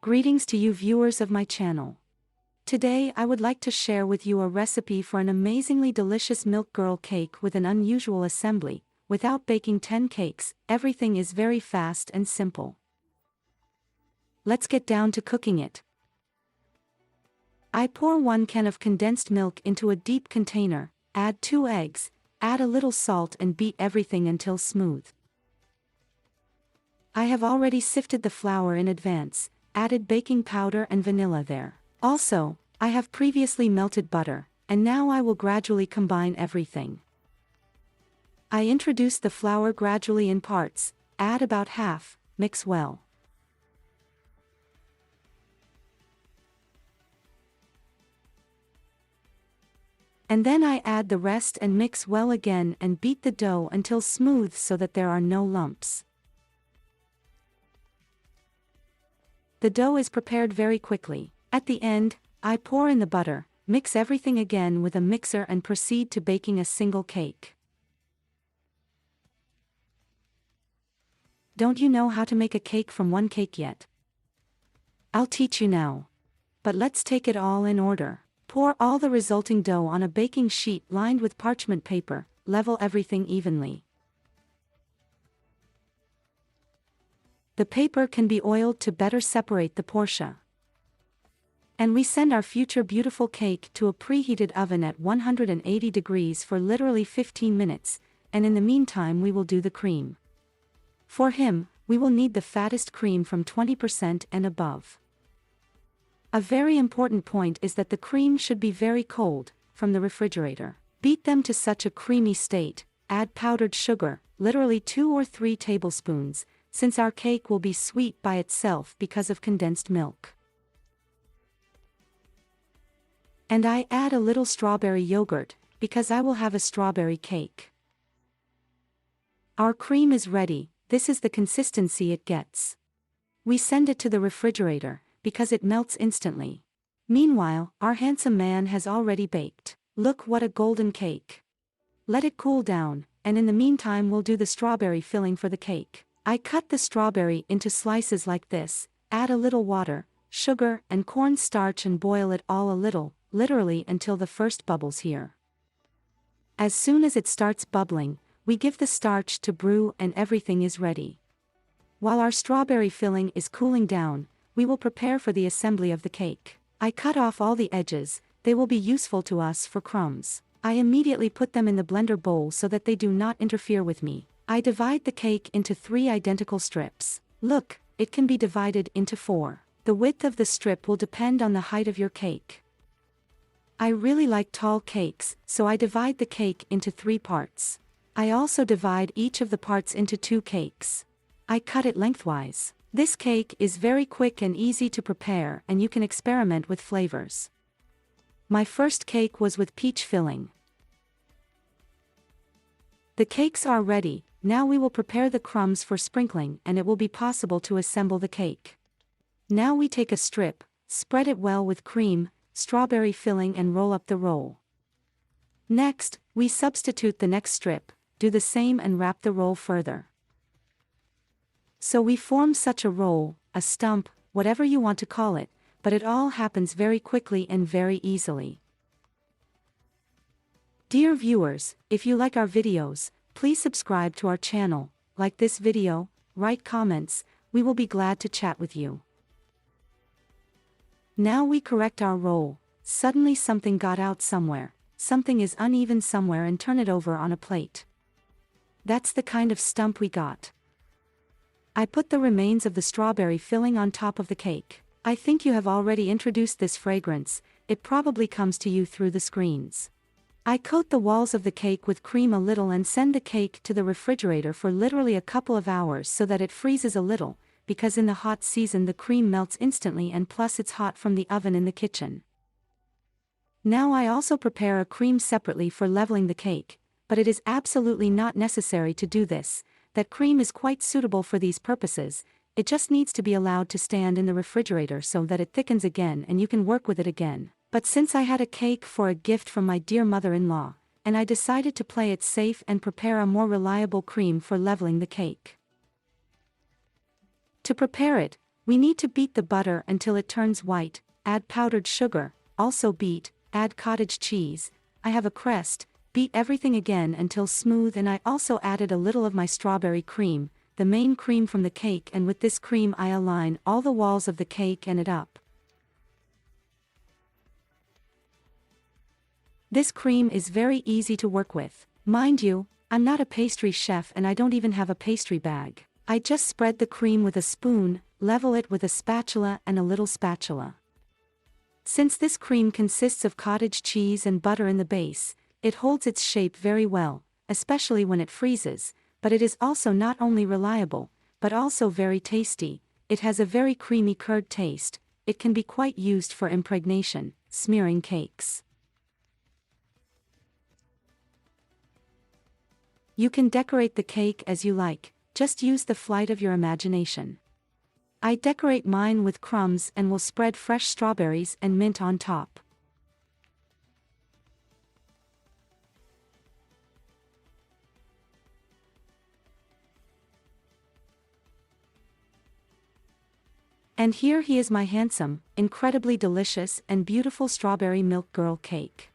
Greetings to you viewers of my channel. Today I would like to share with you a recipe for an amazingly delicious milk girl cake with an unusual assembly. Without baking 10 cakes, everything is very fast and simple. Let's get down to cooking it. I pour 1 can of condensed milk into a deep container, add 2 eggs, add a little salt and beat everything until smooth. I have already sifted the flour in advance, added baking powder and vanilla there. Also, I have previously melted butter, and now I will gradually combine everything. I introduce the flour gradually in parts, add about half, mix well. And then I add the rest and mix well again and beat the dough until smooth so that there are no lumps. The dough is prepared very quickly. At the end, I pour in the butter, mix everything again with a mixer and proceed to baking a single cake. Don't you know how to make a cake from 1 cake yet? I'll teach you now. But let's take it all in order. Pour all the resulting dough on a baking sheet lined with parchment paper, level everything evenly. The paper can be oiled to better separate the portia. And we send our future beautiful cake to a preheated oven at 180 degrees for literally 15 minutes, and in the meantime we will do the cream. For him, we will need the fattest cream from 20% and above. A very important point is that the cream should be very cold, from the refrigerator. Beat them to such a creamy state, add powdered sugar, literally 2 or 3 tablespoons, since our cake will be sweet by itself because of condensed milk. And I add a little strawberry yogurt, because I will have a strawberry cake. Our cream is ready, this is the consistency it gets. We send it to the refrigerator, because it melts instantly. Meanwhile, our handsome man has already baked. Look what a golden cake. Let it cool down, and in the meantime we'll do the strawberry filling for the cake. I cut the strawberry into slices like this, add a little water, sugar and cornstarch and boil it all a little, literally until the first bubbles here. As soon as it starts bubbling, we give the starch to brew and everything is ready. While our strawberry filling is cooling down, we will prepare for the assembly of the cake. I cut off all the edges, they will be useful to us for crumbs. I immediately put them in the blender bowl so that they do not interfere with me. I divide the cake into 3 identical strips. Look, it can be divided into 4. The width of the strip will depend on the height of your cake. I really like tall cakes, so I divide the cake into 3 parts. I also divide each of the parts into 2 cakes. I cut it lengthwise. This cake is very quick and easy to prepare and you can experiment with flavors. My first cake was with peach filling. The cakes are ready, now we will prepare the crumbs for sprinkling and it will be possible to assemble the cake. Now we take a strip, spread it well with cream, strawberry filling and roll up the roll. Next, we substitute the next strip, do the same and wrap the roll further. So we form such a roll, a stump, whatever you want to call it, but it all happens very quickly and very easily. Dear viewers, if you like our videos, please subscribe to our channel, like this video, write comments, we will be glad to chat with you. Now we correct our roll, suddenly something got out somewhere, something is uneven somewhere and turn it over on a plate. That's the kind of stump we got. I put the remains of the strawberry filling on top of the cake. I think you have already introduced this fragrance, it probably comes to you through the screens. I coat the walls of the cake with cream a little and send the cake to the refrigerator for literally a couple of hours so that it freezes a little, because in the hot season the cream melts instantly and plus it's hot from the oven in the kitchen. Now I also prepare a cream separately for leveling the cake, but it is absolutely not necessary to do this, that cream is quite suitable for these purposes, it just needs to be allowed to stand in the refrigerator so that it thickens again and you can work with it again. But since I had a cake for a gift from my dear mother-in-law, and I decided to play it safe and prepare a more reliable cream for leveling the cake. To prepare it, We need to beat the butter until it turns white, add powdered sugar, also beat, add cottage cheese, I have a crest, beat everything again until smooth, and I also added a little of my strawberry cream, the main cream from the cake, and with this cream I align all the walls of the cake and it up. This cream is very easy to work with. Mind you, I'm not a pastry chef and I don't even have a pastry bag. I just spread the cream with a spoon, level it with a spatula and a little spatula. Since this cream consists of cottage cheese and butter in the base, it holds its shape very well, especially when it freezes, but it is also not only reliable, but also very tasty. It has a very creamy curd taste. It can be quite used for impregnation, smearing cakes. You can decorate the cake as you like, just use the flight of your imagination. I decorate mine with crumbs and will spread fresh strawberries and mint on top. And here he is, my handsome, incredibly delicious and beautiful strawberry milk girl cake.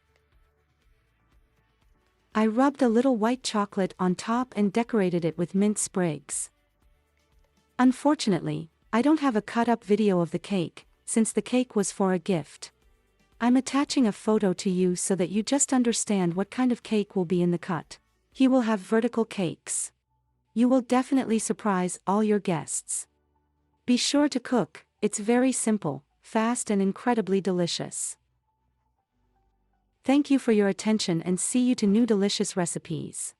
I rubbed a little white chocolate on top and decorated it with mint sprigs. Unfortunately, I don't have a cut-up video of the cake, since the cake was for a gift. I'm attaching a photo to you so that you just understand what kind of cake will be in the cut. He will have vertical cakes. You will definitely surprise all your guests. Be sure to cook, it's very simple, fast and incredibly delicious. Thank you for your attention and see you to new delicious recipes.